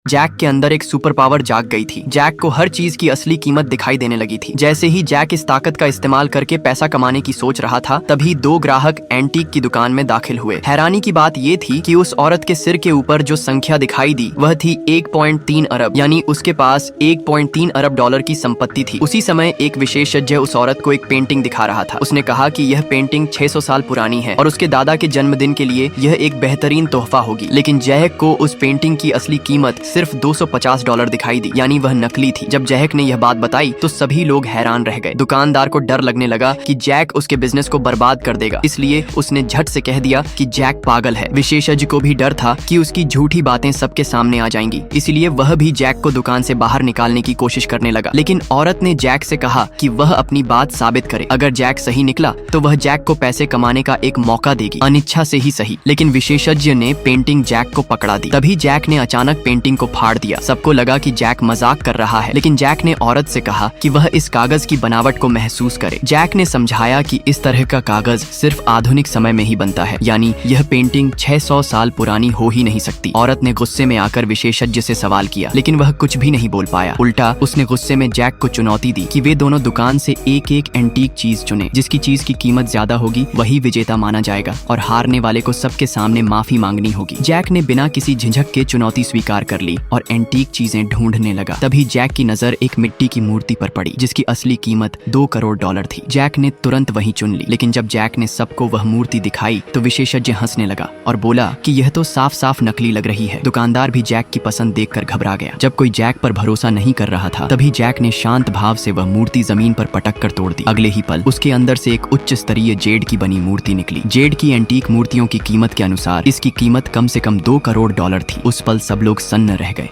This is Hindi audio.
जैक के अंदर एक सुपर पावर जाग गई थी। जैक को हर चीज की असली कीमत दिखाई देने लगी थी। जैसे ही जैक इस ताकत का इस्तेमाल करके पैसा कमाने की सोच रहा था, तभी दो ग्राहक एंटीक की दुकान में दाखिल हुए। हैरानी की बात ये थी कि उस औरत के सिर के ऊपर जो संख्या दिखाई दी वह थी 1.3 अरब, यानी उसके पास 1.3 अरब डॉलर की संपत्ति थी। उसी समय एक विशेषज्ञ उस औरत को एक पेंटिंग दिखा रहा था। उसने कहा कि यह पेंटिंग 600 साल पुरानी है और उसके दादा के जन्मदिन के लिए यह एक बेहतरीन तोहफा होगी। लेकिन जैक को उस पेंटिंग की असली कीमत सिर्फ 250 डॉलर दिखाई दी, यानी वह नकली थी। जब जैक ने यह बात बताई तो सभी लोग हैरान रह गए। दुकानदार को डर लगने लगा कि जैक उसके बिजनेस को बर्बाद कर देगा, इसलिए उसने झट से कह दिया कि जैक पागल है। विशेषज्ञ को भी डर था कि उसकी झूठी बातें सबके सामने आ जाएंगी, इसलिए वह भी जैक को दुकान से बाहर निकालने की कोशिश करने लगा। लेकिन औरत ने जैक से कहा कि वह अपनी बात साबित करे। अगर जैक सही निकला तो वह जैक को पैसे कमाने का एक मौका देगी, अनिच्छा से ही सही। लेकिन विशेषज्ञ ने पेंटिंग जैक को पकड़ा दी। तभी जैक ने अचानक पेंटिंग को फाड़ दिया। सबको लगा कि जैक मजाक कर रहा है, लेकिन जैक ने औरत से कहा कि वह इस कागज की बनावट को महसूस करे। जैक ने समझाया कि इस तरह का कागज सिर्फ आधुनिक समय में ही बनता है, यानी यह पेंटिंग 600 साल पुरानी हो ही नहीं सकती। औरत ने गुस्से में आकर विशेषज्ञ से सवाल किया, लेकिन वह कुछ भी नहीं बोल पाया। उल्टा उसने गुस्से में जैक को चुनौती दी कि वे दोनों दुकान से एक एक एंटीक चीज चुने। जिसकी चीज की कीमत ज्यादा होगी वही विजेता माना जाएगा और हारने वाले को सबके सामने माफी मांगनी होगी। जैक ने बिना किसी झिझक के चुनौती स्वीकार कर ली और एंटीक चीजें ढूंढने लगा। तभी जैक की नजर एक मिट्टी की मूर्ति पर पड़ी जिसकी असली कीमत 2 करोड़ डॉलर थी। जैक ने तुरंत वही चुन ली, लेकिन जब जैक ने सबको वह मूर्ति दिखाई तो विशेषज्ञ हंसने लगा और बोला कि यह तो साफ साफ नकली लग रही है। दुकानदार भी जैक की पसंद देखकर घबरा गया। जब कोई जैक पर भरोसा नहीं कर रहा था, तभी जैक ने शांत भाव से वह मूर्ति जमीन पर पटक कर तोड़ दी। अगले ही पल उसके अंदर से एक उच्च स्तरीय जेड की बनी मूर्ति निकली। जेड की एंटीक मूर्तियों की कीमत के अनुसार इसकी कीमत कम से कम 2 करोड़ डॉलर थी। उस पल सब लोग सन्न रह गए।